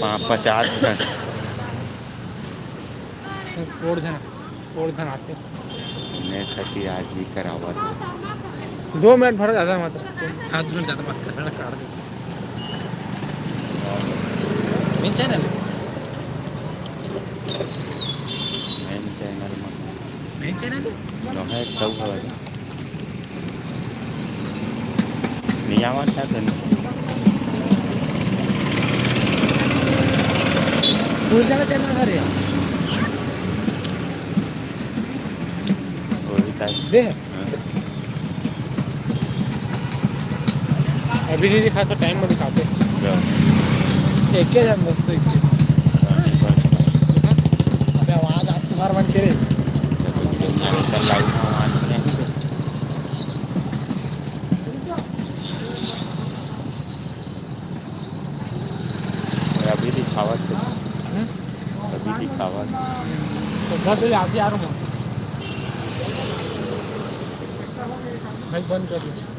50 जन और धन आते नेट हसी आज ही करावा 2 मिनट भर ज़्यादा मात्र 7 मिनट ज़्यादा मात्र काट दे मेन चैनल मेन चैनल में जो है तब है नहीं आवाज था तो फूल जाना चैनल भर या वही टाइप दे अभी नहीं दिखा तो टाइम में दिखाते एक के जन दोस्तों इसे अबे आवाज आप तुम्हार बन के रे अभी दिखावा अभी दिखावा तो घर से आते आ रहा हूँ भाई बंद कर